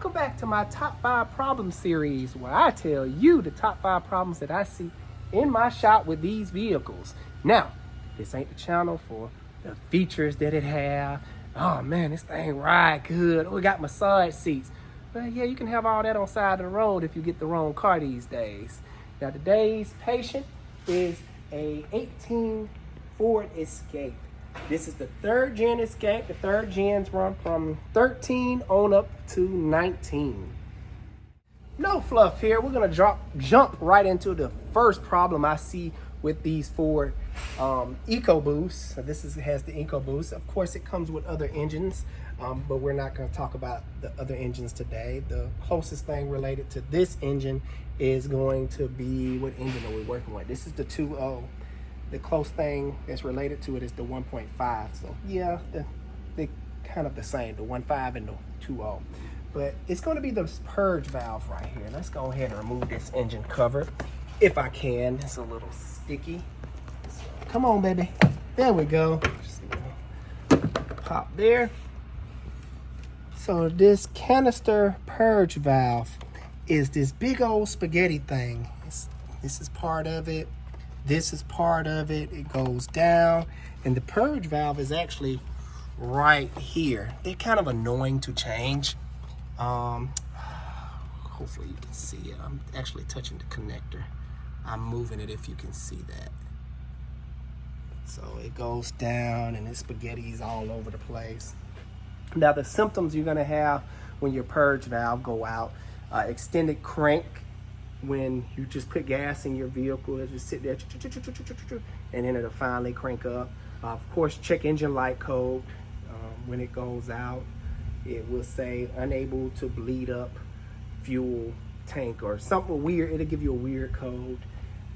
Welcome back to my top 5 problem series where I tell you the top 5 problems that I see in my shop with these vehicles. Now, this ain't the channel for the features that it have. Oh man, this thing ride good. Oh, it got massage seats. But yeah, you can have all that on side of the road if you get the wrong car these days. Now today's patient is a 18 Ford Escape. This is the 3rd gen Escape. The 3rd gens run from 13 on up to 19. No fluff here. We're gonna jump right into the first problem I see with these Ford EcoBoosts. So this has the EcoBoost. Of course, it comes with other engines, but we're not going to talk about the other engines today. The closest thing related to this engine is going to be, what engine are we working with? This is the 2.0. The close thing that's related to it is the 1.5. So yeah, they're kind of the same, the 1.5 and the 2.0. But it's going to be the purge valve right here. Let's go ahead and remove this engine cover if I can. It's a little sticky. So, come on, baby. There we go. Just pop there. So this canister purge valve is this big old spaghetti thing. This is part of it. This is part of it. It goes down, and the purge valve is actually right here. They're kind of annoying to change. Hopefully you can see it. I'm actually touching the connector. I'm moving it if you can see that. So it goes down and it's spaghetti's all over the place. Now the symptoms you're gonna have when your purge valve go out, extended crank, when you just put gas in your vehicle, it just sit there, and then it'll finally crank up. Of course, check engine light code. When it goes out, it will say unable to bleed up fuel tank or something weird. It'll give you a weird code.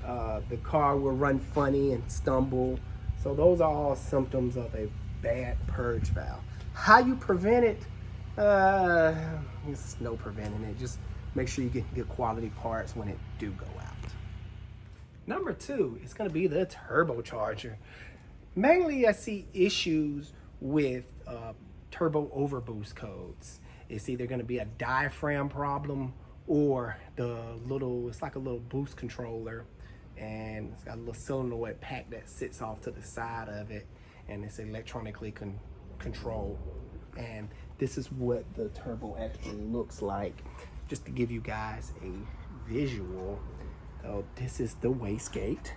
The car will run funny and stumble. So those are all symptoms of a bad purge valve. How you prevent it? There's no preventing it. Just make sure you get good quality parts when it do go out. Number 2 is going to be the turbocharger. Mainly I see issues with turbo overboost codes. It's either going to be a diaphragm problem or it's like a little boost controller, and it's got a little solenoid pack that sits off to the side of it, and it's electronically controlled. And this is what the turbo actually looks like. Just to give you guys a visual, this is the wastegate.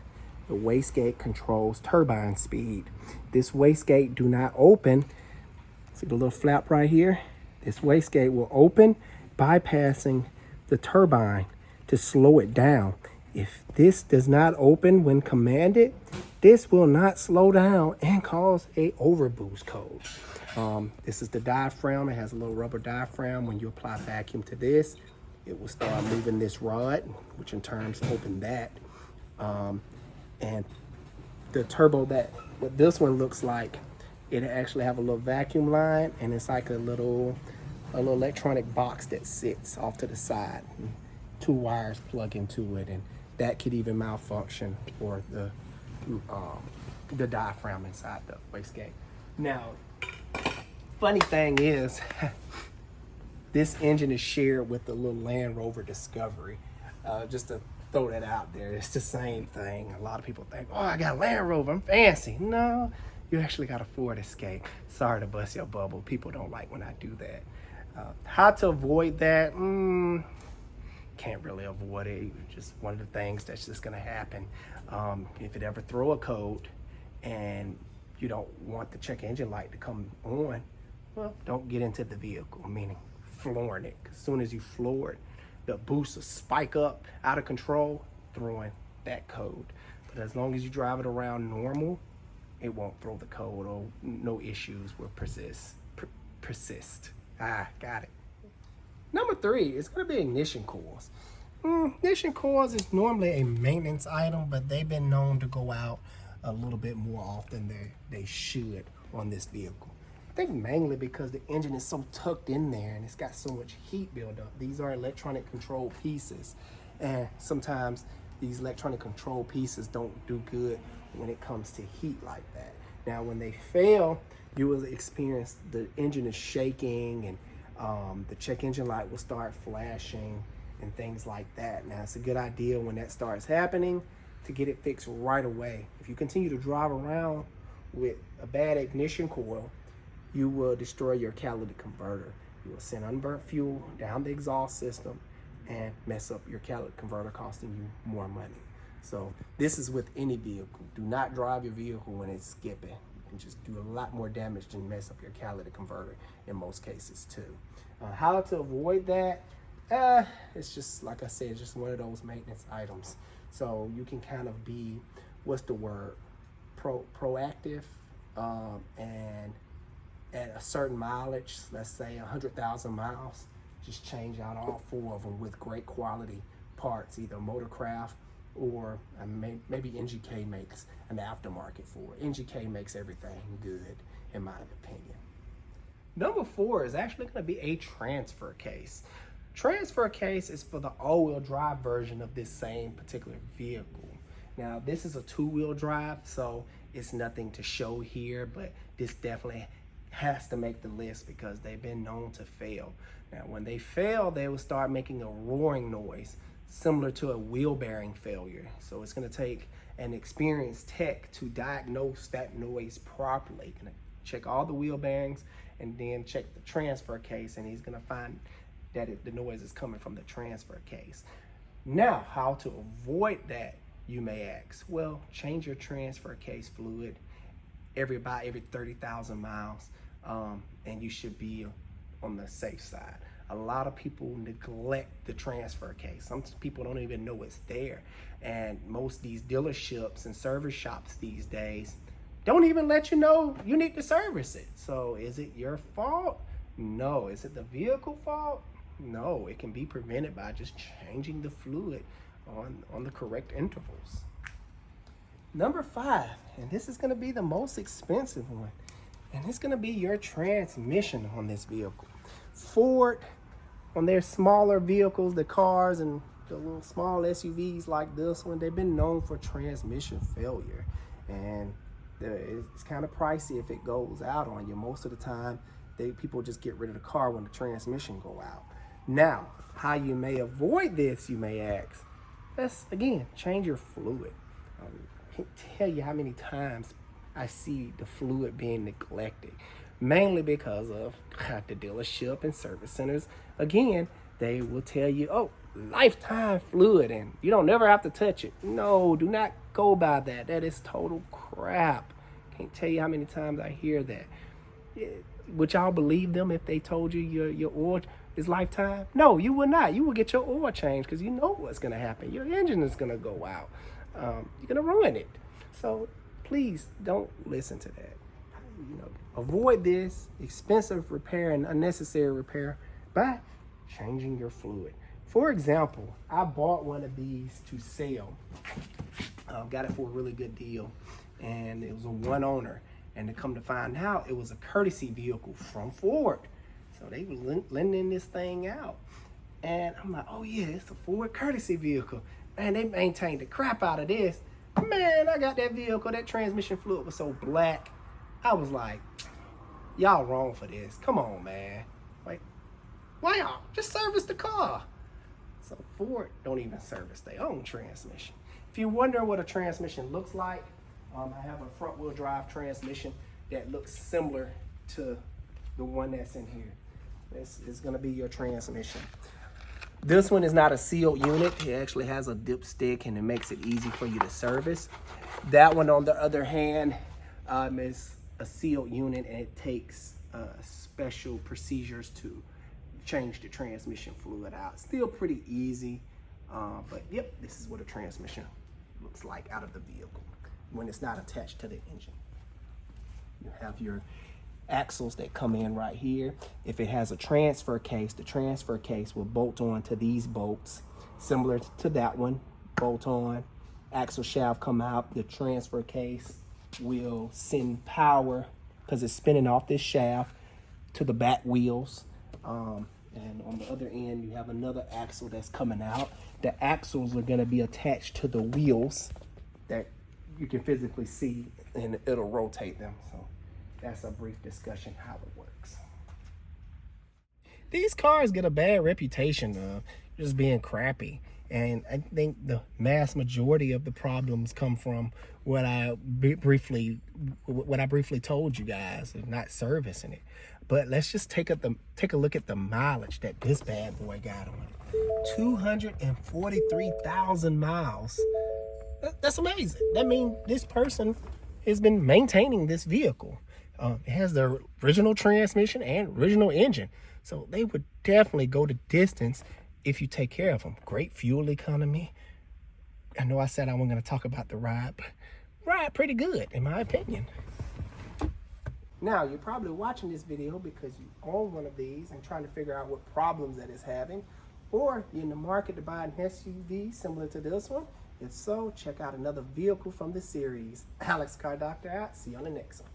The wastegate controls turbine speed. This wastegate do not open. See the little flap right here? This wastegate will open, bypassing the turbine to slow it down. If this does not open when commanded, this will not slow down and cause a overboost code. This is the diaphragm. It has a little rubber diaphragm. When you apply vacuum to this, it will start moving this rod, which in turn open that. And the turbo, what this one looks like, it actually have a little vacuum line, and it's like a little electronic box that sits off to the side. 2 wires plug into it, and that could even malfunction or the diaphragm inside the wastegate. Now, funny thing is, this engine is shared with the little Land Rover Discovery. Just to throw that out there, it's the same thing. A lot of people think, oh, I got a Land Rover, I'm fancy. No, you actually got a Ford Escape. Sorry to bust your bubble. People don't like when I do that. How to avoid that? Can't really avoid it. Just one of the things that's just gonna happen. If it ever throw a code and you don't want the check engine light to come on, well, don't get into the vehicle, meaning flooring it. As soon as you floor it, the boost will spike up out of control, throwing that code. But as long as you drive it around normal, it won't throw the code, or no issues will persist. Got it. Number 3 is going to be ignition coils. Ignition coils is normally a maintenance item, but they've been known to go out a little bit more often than they should on this vehicle. I think mainly because the engine is so tucked in there and it's got so much heat buildup. These are electronic control pieces, and sometimes these electronic control pieces don't do good when it comes to heat like that. Now when they fail, you will experience the engine is shaking and The check engine light will start flashing and things like that. Now, it's a good idea when that starts happening to get it fixed right away. If you continue to drive around with a bad ignition coil, you will destroy your catalytic converter. You will send unburnt fuel down the exhaust system and mess up your catalytic converter, costing you more money. So this is with any vehicle. Do not drive your vehicle when it's skipping. You can just do a lot more damage than mess up your catalytic converter in most cases too. How to avoid that? It's just, like I said, just one of those maintenance items. So you can kind of be, what's the word, proactive, and at a certain mileage, let's say 100,000 miles, just change out all 4 of them with great quality parts, either Motorcraft or maybe NGK makes an aftermarket for it. NGK makes everything good, in my opinion. Number 4 is actually going to be a transfer case. Transfer case is for the all-wheel drive version of this same particular vehicle. Now, this is a 2-wheel drive, so it's nothing to show here, but this definitely has to make the list because they've been known to fail. Now, when they fail, they will start making a roaring noise, similar to a wheel bearing failure. So it's going to take an experienced tech to diagnose that noise properly. Going to check all the wheel bearings and then check the transfer case, and he's going to find that the noise is coming from the transfer case. Now, how to avoid that, you may ask. Well, change your transfer case fluid every 30,000 miles, and you should be on the safe side. A lot of people neglect the transfer case. Some people don't even know it's there. And most of these dealerships and service shops these days don't even let you know you need to service it. So is it your fault? No. Is it the vehicle fault? No. It can be prevented by just changing the fluid on the correct intervals. Number 5, and this is going to be the most expensive one, and it's going to be your transmission on this vehicle. Ford, on their smaller vehicles, the cars and the little small SUVs like this one, they've been known for transmission failure, and it's kind of pricey if it goes out on you. Most of the time, people just get rid of the car when the transmission go out. Now, how you may avoid this, you may ask. Let's, again, change your fluid. I can't tell you how many times I see the fluid being neglected, mainly because of the dealership and service centers. Again, they will tell you, oh, lifetime fluid, and you don't never have to touch it. No, do not go by that. That is total crap. Can't tell you how many times I hear that. Would y'all believe them if they told you your oil is lifetime? No, you will not. You will get your oil changed because you know what's going to happen. Your engine is going to go out. You're going to ruin it. So please don't listen to that. Avoid this expensive repair and unnecessary repair by changing your fluid. For example, I bought one of these to sell. Got it for a really good deal, and it was a one owner. And to come to find out, it was a courtesy vehicle from Ford. So they were lending this thing out. And I'm like, oh yeah, it's a Ford courtesy vehicle. Man, they maintained the crap out of this. Man, I got that vehicle, that transmission fluid was so black. I was like, y'all wrong for this. Come on, man. Like, why y'all? Just service the car. So Ford don't even service their own transmission. If you're wondering what a transmission looks like, I have a front wheel drive transmission that looks similar to the one that's in here. This is gonna be your transmission. This one is not a sealed unit. It actually has a dipstick, and it makes it easy for you to service. That one, on the other hand, is a sealed unit, and it takes special procedures to change the transmission fluid out. Still pretty easy, but yep, this is what a transmission looks like out of the vehicle when it's not attached to the engine. You have your axles that come in right here. If it has a transfer case, the transfer case will bolt on to these bolts, similar to that one. Bolt on, axle shaft come out, the transfer case will send power, because it's spinning off this shaft, to the back wheels. And on the other end, you have another axle that's coming out. The axles are going to be attached to the wheels that you can physically see, and it'll rotate them. So that's a brief discussion how it works. these cars get a bad reputation of just being crappy. And I think the mass majority of the problems come from what I briefly told you guys, of not servicing it. But let's just take a look at the mileage that this bad boy got on it. 243,000 miles. That's amazing. That means this person has been maintaining this vehicle. It has the original transmission and original engine, so they would definitely go the distance if you take care of them. Great fuel economy. I know I said I wasn't going to talk about the ride, but ride pretty good in my opinion. Now, you're probably watching this video because you own one of these and trying to figure out what problems that it's having, or you're in the market to buy an SUV similar to this one. If so, check out another vehicle from the series. Alex Car Doctor out. See you on the next one.